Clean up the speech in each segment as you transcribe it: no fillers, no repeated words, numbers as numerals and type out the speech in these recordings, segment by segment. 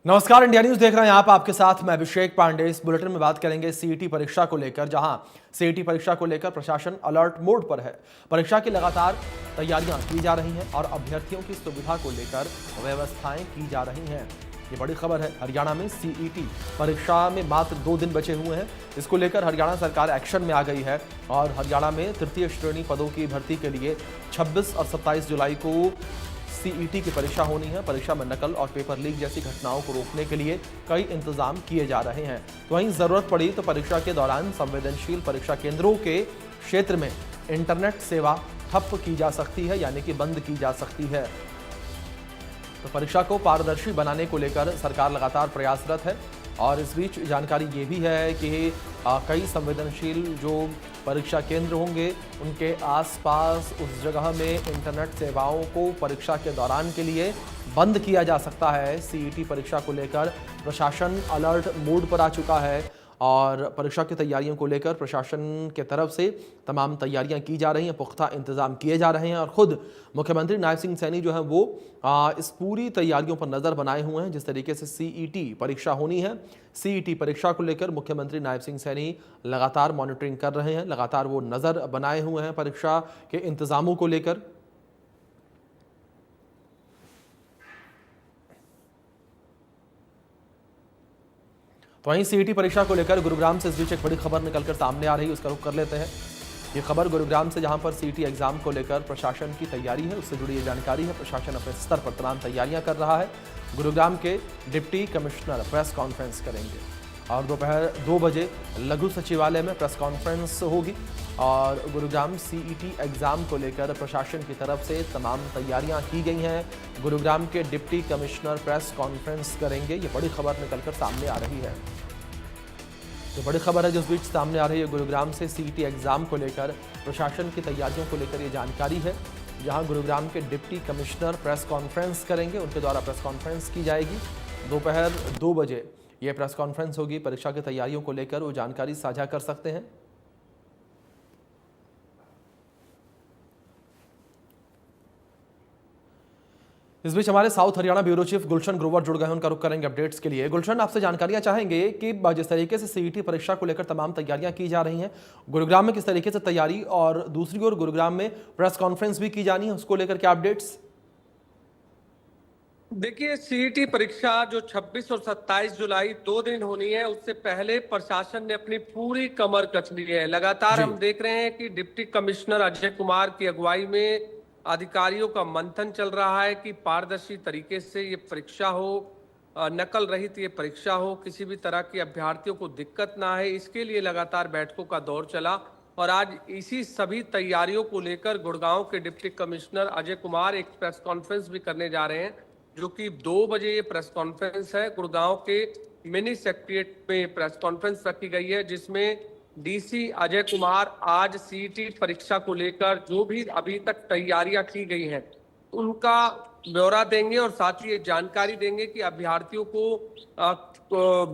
नमस्कार, India news देख रहे हैं आप। आपके साथ मैं अभिषेक पांडे। इस बुलेटिन में बात करेंगे सीईटी परीक्षा को लेकर, जहां सीईटी परीक्षा को लेकर प्रशासन अलर्ट मोड पर है। परीक्षा की लगातार तैयारियां की जा रही हैं और अभ्यर्थियों की सुविधा को लेकर व्यवस्थाएं की जा रही हैं। ये बड़ी खबर है। हरियाणा में सीईटी परीक्षा में मात्र 2 दिन बचे हुए हैं। इसको लेकर हरियाणा सरकार एक्शन में आ गई है और हरियाणा में तृतीय श्रेणी पदों की भर्ती के लिए 26 और 27 जुलाई को सीईटी की परीक्षा होनी है। परीक्षा में नकल और पेपर लीक जैसी घटनाओं को रोकने के लिए कई इंतजाम किए जा रहे हैं। तो वहीं जरूरत पड़ी तो परीक्षा के दौरान संवेदनशील परीक्षा केंद्रों के क्षेत्र में इंटरनेट सेवा ठप की जा सकती है, यानी कि बंद की जा सकती है। तो परीक्षा को पारदर्शी बनाने को लेकर सरकार लगातार प्रयासरत है और इस बीच जानकारी ये भी है कि कई संवेदनशील जो परीक्षा केंद्र होंगे उनके आसपास उस जगह में इंटरनेट सेवाओं को परीक्षा के दौरान के लिए बंद किया जा सकता है। सीईटी परीक्षा को लेकर प्रशासन अलर्ट मोड पर आ चुका है और परीक्षा की तैयारियों को लेकर प्रशासन के तरफ से तमाम तैयारियां की जा रही हैं, पुख्ता इंतजाम किए जा रहे हैं और खुद मुख्यमंत्री नायब सिंह सैनी जो है वो इस पूरी तैयारियों पर नज़र बनाए हुए हैं। जिस तरीके से सीईटी परीक्षा होनी है, सीईटी परीक्षा को लेकर मुख्यमंत्री नायब सिंह सैनी लगातार मॉनिटरिंग कर रहे हैं, लगातार वो नज़र बनाए हुए हैं परीक्षा के इंतजामों को लेकर। तो वहीं सीईटी परीक्षा को लेकर गुरुग्राम से इस बीच एक बड़ी खबर निकलकर सामने आ रही है, उसका रुख कर लेते हैं। ये खबर गुरुग्राम से, जहां पर सीईटी एग्जाम को लेकर प्रशासन की तैयारी है, उससे जुड़ी ये जानकारी है। प्रशासन अपने स्तर पर तमाम तैयारियां कर रहा है। गुरुग्राम के डिप्टी कमिश्नर प्रेस कॉन्फ्रेंस करेंगे और दोपहर 2 बजे लघु सचिवालय में प्रेस कॉन्फ्रेंस होगी और गुरुग्राम सीईटी एग्जाम को लेकर प्रशासन की तरफ से तमाम तैयारियां की गई हैं। गुरुग्राम के डिप्टी कमिश्नर प्रेस कॉन्फ्रेंस करेंगे। ये बड़ी खबर निकलकर सामने आ रही है। तो बड़ी खबर है जिस बीच सामने आ रही है गुरुग्राम से सीईटी एग्जाम को लेकर प्रशासन की तैयारियों को लेकर ये जानकारी है, जहां गुरुग्राम के डिप्टी कमिश्नर प्रेस कॉन्फ्रेंस करेंगे, उनके द्वारा प्रेस कॉन्फ्रेंस की जाएगी। दोपहर 2 बजे ये प्रेस कॉन्फ्रेंस होगी। परीक्षा की तैयारियों को लेकर वो जानकारी साझा कर सकते हैं। इस बीच हमारे south Haryana bureau chief Gulshan Grover जुड़ गए हैं, उनका रुख करेंगे अपडेट्स के लिए। गुलशन, आपसे जानकारियां चाहेंगे कि जिस तरीके से सीईटी परीक्षा को लेकर तमाम तैयारियां की जा रही हैं, गुरुग्राम में किस तरीके से तैयारी, और दूसरी ओर गुरुग्राम में प्रेस कॉन्फ्रेंस भी की जानी है, उसको लेकर क्या अपडेट्स? देखिए, सीईटी परीक्षा जो 26 और 27 जुलाई 2 दिन होनी है, उससे पहले प्रशासन ने अपनी पूरी कमर कस ली है। लगातार जी। हम देख रहे हैं कि डिप्टी कमिश्नर अजय कुमार की अगुवाई में अधिकारियों का मंथन चल रहा है कि पारदर्शी तरीके से ये परीक्षा हो, नकल रहित ये परीक्षा हो, किसी भी तरह की अभ्यर्थियों को दिक्कत ना है। इसके लिए लगातार बैठकों का दौर चला और आज इसी सभी तैयारियों को लेकर गुड़गांव के डिप्टी कमिश्नर अजय कुमार एक प्रेस कॉन्फ्रेंस भी करने जा रहे हैं, जो कि 2 बजे ये प्रेस कॉन्फ्रेंस है। गुड़गांव के मिनी सेक्रेटेरिएट में प्रेस कॉन्फ्रेंस रखी गई है, जिसमें डीसी अजय कुमार आज सीईटी परीक्षा को लेकर जो भी अभी तक तैयारियां की गई हैं उनका ब्यौरा देंगे और साथ ही ये जानकारी देंगे कि अभ्यर्थियों को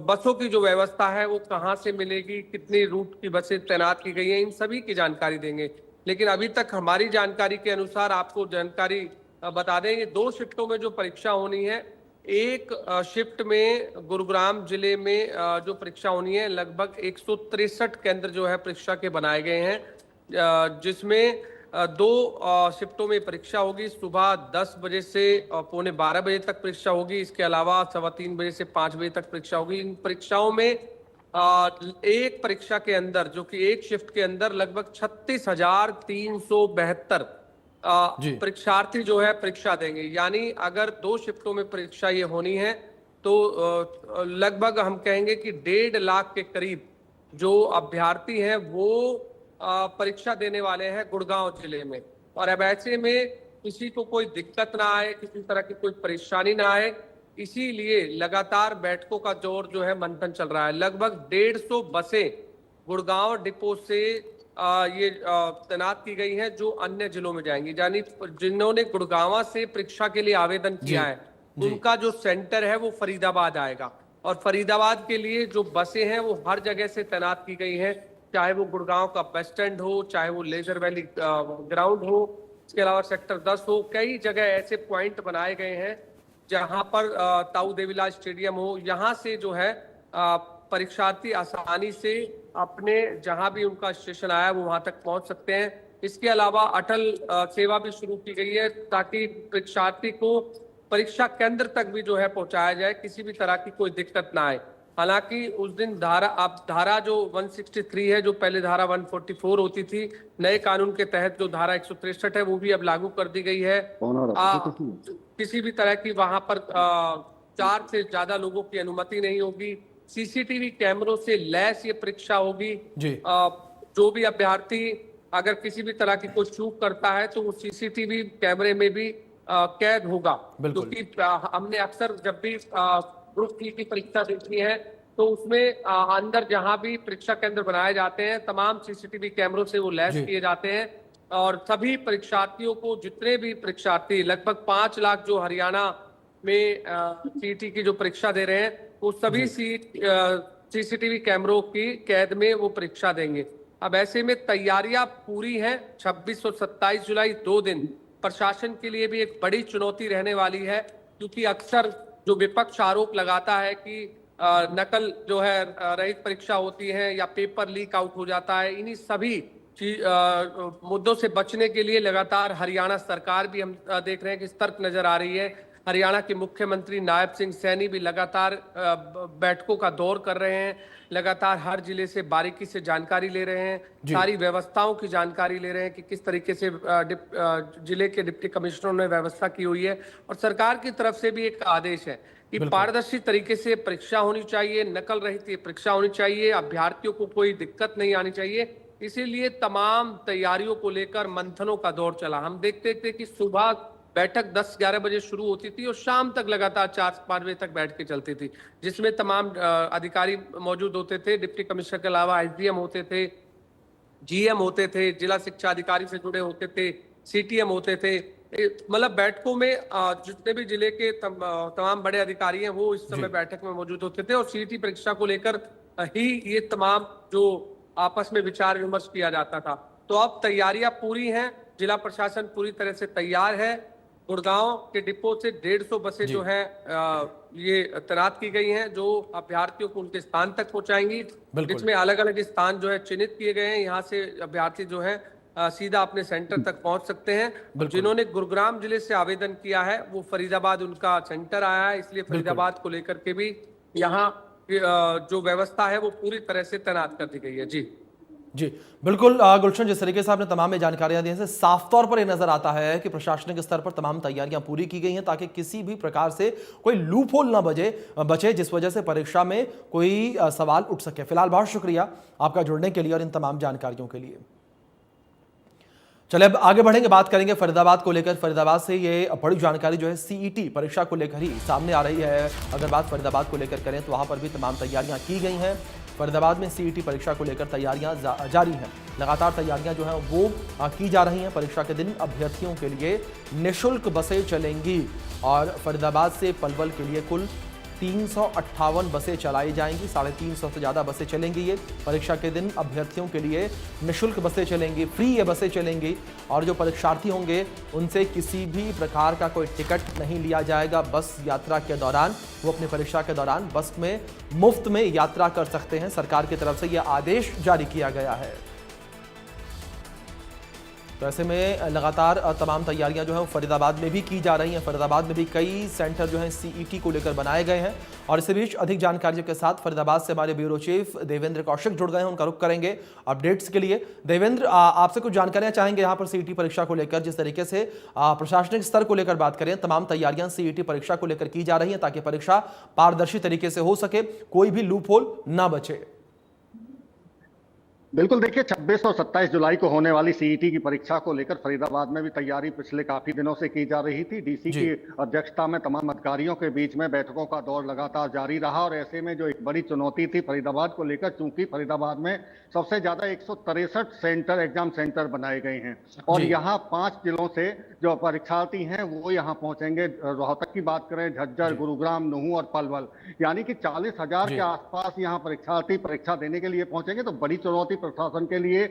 बसों की जो व्यवस्था है वो कहाँ से मिलेगी, कितनी रूट की बसें तैनात की गई हैं, इन सभी की जानकारी देंगे। लेकिन अभी तक हमारी जानकारी के अनुसार आपको जानकारी बता दें, ये 2 शिफ्टों में जो परीक्षा होनी है। एक शिफ्ट में गुरुग्राम जिले में जो परीक्षा होनी है, लगभग 163 केंद्र जो है परीक्षा के बनाए गए हैं, जिसमें 2 शिफ्टों में परीक्षा होगी। सुबह 10 बजे से पौने 12 बजे तक परीक्षा होगी। इसके अलावा 3:15 बजे से 5 बजे तक परीक्षा होगी। इन परीक्षाओं में एक परीक्षा के अंदर, जो कि एक शिफ्ट के अंदर लगभग 36,372 जी। परीक्षार्थी जो है परीक्षा देंगे। यानी अगर 2 शिफ्टों में परीक्षा ये होनी है तो लगभग हम कहेंगे कि 1.5 लाख के करीब जो अभ्यर्थी हैं वो परीक्षा देने वाले हैं गुड़गांव जिले में। और अब ऐसे में किसी को कोई दिक्कत ना आए, किसी तरह की कोई परेशानी ना आए, इसीलिए लगातार बैठकों का जोर जो है मंथन चल रहा है। लगभग 150 बसें गुड़गांव डिपो से ये तैनात की गई है, जो अन्य जिलों में जाएंगी। यानी जिन्होंने गुड़गांव से परीक्षा के लिए आवेदन किया है उनका जो सेंटर है वो फरीदाबाद आएगा, और फरीदाबाद के लिए जो बसें हैं वो हर जगह से तैनात की गई हैं, चाहे वो गुड़गांव का बस स्टैंड हो, चाहे वो लेजर वैली ग्राउंड हो, इसके अलावा सेक्टर 10 हो। कई जगह ऐसे पॉइंट बनाए गए हैं जहां पर ताऊ देवीलाल स्टेडियम हो, यहाँ से जो है परीक्षार्थी आसानी से अपने जहां भी उनका स्टेशन आया वो वहां तक पहुंच सकते हैं। इसके अलावा अटल सेवा भी शुरू की गई है ताकि परीक्षार्थी को परीक्षा केंद्र तक भी जो है पहुंचाया जाए, किसी भी तरह की कोई दिक्कत ना आए। हालांकि उस दिन धारा जो 163 है, जो पहले धारा 144 होती थी, नए कानून के तहत जो धारा 163 है वो भी अब लागू कर दी गई है। किसी भी तरह की वहां पर 4 से ज्यादा लोगों की अनुमति नहीं होगी। सीसीटीवी कैमरों से लैस ये परीक्षा होगी जी। जो भी अभ्यर्थी अगर किसी भी तरह की कोई चूक करता है तो वो सीसीटीवी कैमरे में भी कैद होगा। क्योंकि हमने अक्सर जब भी ग्रुप डी की परीक्षा देखी है तो उसमें अंदर जहां भी परीक्षा केंद्र बनाए जाते हैं तमाम सीसीटीवी कैमरों से वो लैस किए जाते हैं और सभी परीक्षार्थियों को, जितने भी परीक्षार्थी लगभग 5 लाख जो हरियाणा में सीईटी की जो परीक्षा दे रहे हैं वो सभी सीसीटीवी कैमरों की कैद में वो परीक्षा देंगे। अब ऐसे में तैयारियां पूरी हैं। 26 और 27 जुलाई 2 दिन प्रशासन के लिए भी एक बड़ी चुनौती रहने वाली है, क्योंकि अक्सर जो विपक्ष आरोप लगाता है कि नकल जो है रहित परीक्षा होती है या पेपर लीक आउट हो जाता है, इन्हीं सभी मुद्दों से बचने के लिए लगातार हरियाणा सरकार भी हम देख रहे हैं कि सतर्क नजर आ रही है। हरियाणा के मुख्यमंत्री नायब सिंह सैनी भी लगातार बैठकों का दौर कर रहे हैं, लगातार हर जिले से बारीकी से जानकारी ले रहे हैं, सारी व्यवस्थाओं की जानकारी ले रहे हैं कि किस तरीके से जिले के डिप्टी कमिश्नरों ने व्यवस्था की हुई है। और सरकार की तरफ से भी एक आदेश है कि पारदर्शी तरीके से परीक्षा होनी चाहिए, नकल रहित ये परीक्षा होनी चाहिए, अभ्यर्थियों को कोई दिक्कत नहीं आनी चाहिए। इसीलिए तमाम तैयारियों को लेकर मंथनों का दौर चला। हम देखते थे कि सुबह बैठक 10-11 बजे शुरू होती थी और शाम तक लगातार 4-5 बजे तक बैठ के चलती थी, जिसमें तमाम अधिकारी मौजूद होते थे। डिप्टी कमिश्नर के अलावा एसडीएम होते थे, जीएम होते थे, जिला शिक्षा अधिकारी से जुड़े होते थे, सीटीएम होते थे। मतलब बैठकों में जितने भी जिले के तमाम बड़े अधिकारी हैं वो इस समय बैठक में मौजूद होते थे और सीईटी परीक्षा को लेकर ही ये तमाम जो आपस में विचार विमर्श किया जाता था। तो अब तैयारियां पूरी हैं, जिला प्रशासन पूरी तरह से तैयार है। गुड़गांव के डिपो से 150 बसें जो हैं ये तैनात की गई हैं, जो अभ्यर्थियों को उनके स्थान तक पहुंचाएंगी, जिसमें अलग अलग स्थान जो है चिन्हित किए गए हैं। यहाँ से अभ्यर्थी जो है सीधा अपने सेंटर तक पहुंच सकते हैं। जिन्होंने गुरुग्राम जिले से आवेदन किया है वो फरीदाबाद उनका सेंटर आया है, इसलिए फरीदाबाद को लेकर के भी यहाँ जो व्यवस्था है वो पूरी तरह से तैनात कर दी गई है। जी बिल्कुल गुलशन, जिस तरीके से आपने तमाम में जानकारियां दी हैं, साफ तौर पर यह नजर आता है कि प्रशासनिक स्तर पर तमाम तैयारियां पूरी की गई हैं ताकि किसी भी प्रकार से कोई लूप होल ना बचे जिस वजह से परीक्षा में कोई सवाल उठ सके। फिलहाल बहुत शुक्रिया आपका जुड़ने के लिए और इन तमाम जानकारियों के लिए। चले अब आगे बढ़ेंगे, बात करेंगे फरीदाबाद को लेकर। फरीदाबाद से ये बड़ी जानकारी जो है सीईटी परीक्षा को लेकर ही सामने आ रही है। अगर बात फरीदाबाद को लेकर करें तो वहां पर भी तमाम तैयारियां की गई हैं। फरीदाबाद में सीईटी परीक्षा को लेकर तैयारियां जारी हैं, लगातार तैयारियां जो हैं वो की जा रही हैं। परीक्षा के दिन अभ्यर्थियों के लिए निःशुल्क बसें चलेंगी और फरीदाबाद से पलवल के लिए कुल 358 बसें चलाई जाएंगी। 350 से ज़्यादा बसें चलेंगी। ये परीक्षा के दिन अभ्यर्थियों के लिए निःशुल्क बसें चलेंगी, फ्री ये बसें चलेंगी और जो परीक्षार्थी होंगे उनसे किसी भी प्रकार का कोई टिकट नहीं लिया जाएगा। बस यात्रा के दौरान वो अपनी परीक्षा के दौरान बस में मुफ्त में यात्रा कर सकते हैं। सरकार की तरफ से यह आदेश जारी किया गया है। तो ऐसे में लगातार तमाम तैयारियां जो है फरीदाबाद में भी की जा रही हैं। फरीदाबाद में भी कई सेंटर जो हैं सीईटी को लेकर बनाए गए हैं। और इसी बीच अधिक जानकारियों के साथ फरीदाबाद से हमारे ब्यूरो चीफ देवेंद्र कौशिक जुड़ गए हैं, उनका रुख करेंगे अपडेट्स के लिए। देवेंद्र, आपसे कुछ जानकारियां चाहेंगे यहाँ पर सीईटी परीक्षा को लेकर, जिस तरीके से प्रशासनिक स्तर को लेकर बात करें, तमाम तैयारियां सीईटी परीक्षा को लेकर की जा रही हैं ताकि परीक्षा पारदर्शी तरीके से हो सके, कोई भी लूप होल ना बचे। बिल्कुल, देखिए 26 और 27 जुलाई को होने वाली सीईटी की परीक्षा को लेकर फरीदाबाद में भी तैयारी पिछले काफी दिनों से की जा रही थी। डीसी की अध्यक्षता में तमाम अधिकारियों के बीच में बैठकों का दौर लगातार जारी रहा और ऐसे में जो एक बड़ी चुनौती थी फरीदाबाद को लेकर, चूंकि फरीदाबाद में सबसे ज्यादा 163 सेंटर, एग्जाम सेंटर बनाए गए हैं और यहाँ 5 जिलों से जो परीक्षार्थी हैं वो यहाँ पहुंचेंगे। रोहतक की बात करें, झज्जर, गुरुग्राम, नूहू और पलवल, यानी कि 40,000 के आसपास यहाँ परीक्षार्थी परीक्षा देने के लिए पहुंचेंगे। तो बड़ी चुनौती प्रशासन के लिए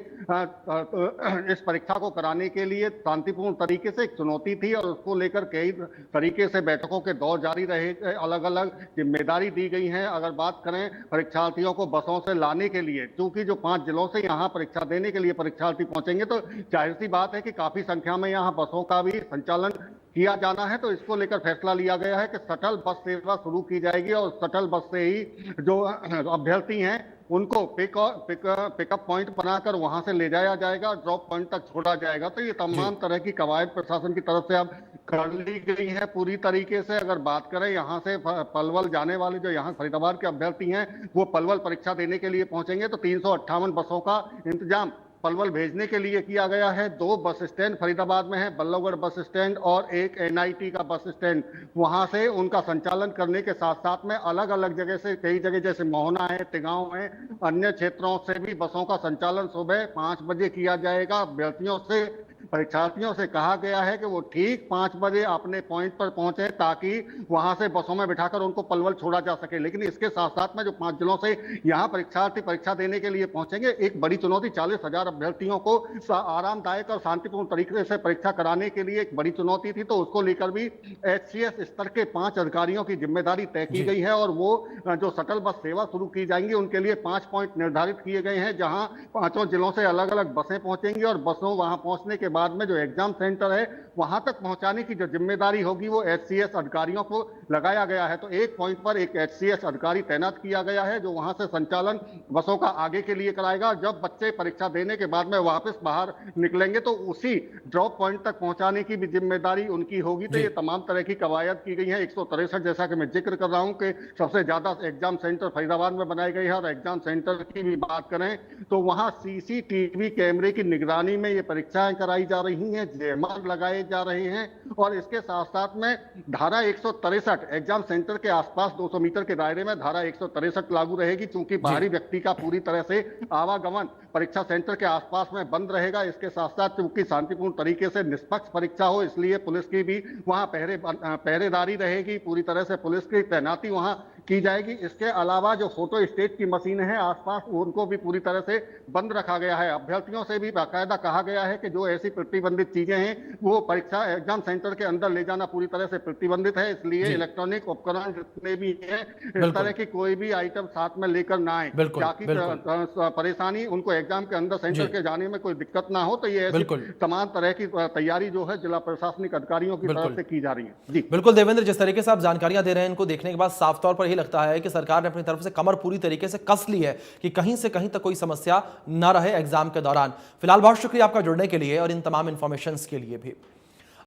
इस परीक्षा को कराने के लिए शांतिपूर्ण तरीके से एक चुनौती थी और उसको लेकर कई तरीके से बैठकों के दौर जारी रहे, अलग अलग जिम्मेदारी दी गई है। अगर बात करें परीक्षार्थियों को बसों से लाने के लिए, क्योंकि जो 5 जिलों से यहाँ परीक्षा देने के लिए परीक्षार्थी पहुंचेंगे तो जाहिर सी बात है कि काफी संख्या में यहाँ बसों का भी संचालन किया जाना है। तो इसको लेकर फैसला लिया गया है कि शटल बस सेवा शुरू की जाएगी और शटल बस से ही जो अभ्यर्थी हैं उनको पिकअप पॉइंट बनाकर वहां से ले जाया जाएगा, ड्रॉप पॉइंट तक छोड़ा जाएगा। तो ये तमाम तरह की कवायद प्रशासन की तरफ से अब कर ली गई है पूरी तरीके से। अगर बात करें यहाँ से पलवल जाने वाले जो यहाँ फरीदाबाद के अभ्यर्थी हैं वो पलवल परीक्षा देने के लिए पहुंचेंगे तो 358 बसों का इंतजाम पलवल भेजने के लिए किया गया है। 2 बस स्टैंड फरीदाबाद में है, बल्लभगढ़ बस स्टैंड और एक NIT का बस स्टैंड। वहां से उनका संचालन करने के साथ साथ में अलग अलग जगह से, कई जगह जैसे मोहना है, तिगांव है, अन्य क्षेत्रों से भी बसों का संचालन सुबह 5 बजे किया जाएगा। परीक्षार्थियों से कहा गया है कि वो ठीक 5 बजे अपने पॉइंट पर पहुंचे ताकि वहां से बसों में बिठाकर उनको पलवल छोड़ा जा सके। लेकिन इसके साथ साथ में जो 5 जिलों से यहाँ परीक्षार्थी परीक्षा देने के लिए पहुंचेंगे, एक बड़ी चुनौती 40,000 अभ्यर्थियों को आरामदायक और शांतिपूर्ण तरीके से परीक्षा कराने के लिए एक बड़ी चुनौती थी। तो उसको लेकर भी HCS स्तर के 5 अधिकारियों की जिम्मेदारी तय की गई है और वो जो शटल बस सेवा शुरू की जाएंगी उनके लिए 5 पॉइंट निर्धारित किए गए हैं, जहां 5 जिलों से अलग अलग बसें पहुंचेंगी और बसों वहां पहुंचने के बाद में जो एग्जाम सेंटर है वहां तक पहुंचाने की जो जिम्मेदारी होगी वो HCS अधिकारियों को लगाया गया है। तो एक पॉइंट पर एक HCS अधिकारी तैनात किया गया है जो वहां से संचालन बसों का आगे के लिए कराएगा। जब बच्चे परीक्षा देने के बाद में वापस बाहर निकलेंगे तो उसी ड्रॉप पॉइंट तक पहुंचाने की भी जिम्मेदारी उनकी होगी। तो ये तमाम तरह की कवायद की गई है। 163 जैसा कि मैं जिक्र कर रहा हूं कि सबसे ज्यादा एग्जाम सेंटर फरीदाबाद में बनाए गए हैं और एग्जाम सेंटर की भी बात करें तो वहां CCTV कैमरे की निगरानी में ये परीक्षाएं कराई जा रही हैं, जयमाल लगाए जा रहे हैं और इसके साथ साथ में धारा 163 एग्जाम सेंटर के आसपास 200 मीटर के दायरे में धारा 163 लागू रहेगी। चूंकि बाहरी व्यक्ति का पूरी तरह से आवागमन परीक्षा सेंटर के आसपास में बंद रहेगा। इसके साथ साथ चूंकि शांतिपूर्ण तरीके से निष्पक्ष परीक्षा हो इसलिए पुलिस की भी वहां पहरेदारी रहेगी, पूरी तरह से पुलिस की तैनाती वहां की जाएगी। इसके अलावा जो फोटो स्टेट की मशीन है आसपास उनको भी पूरी तरह से बंद रखा गया है। अभ्यर्थियों से भी बाकायदा कहा गया है कि जो ऐसी प्रतिबंधित चीजें हैं वो परीक्षा एग्जाम सेंटर के अंदर ले जाना पूरी तरह से प्रतिबंधित है। इसलिए इलेक्ट्रॉनिक उपकरण जितने भी हैं इस तरह की कोई भी आइटम साथ में लेकर ना आए ताकि परेशानी उनको एग्जाम के अंदर सेंटर के जाने में कोई दिक्कत ना हो। तो ये ऐसी तमाम तरह की तैयारी जो है जिला प्रशासनिक अधिकारियों की तरफ से की जा रही है। जी बिल्कुल देवेंद्र, जिस तरीके से आप जानकारियां दे रहे हैं इनको देखने के बाद साफ तौर पर यही लगता है कि सरकार ने अपनी तरफ से कमर पूरी तरीके से कस ली है कि कहीं से कहीं तक कोई समस्या ना रहे एग्जाम के दौरान। फिलहाल बहुत शुक्रिया आपका जुड़ने के लिए और इन तमाम इंफॉर्मेशंस के लिए भी।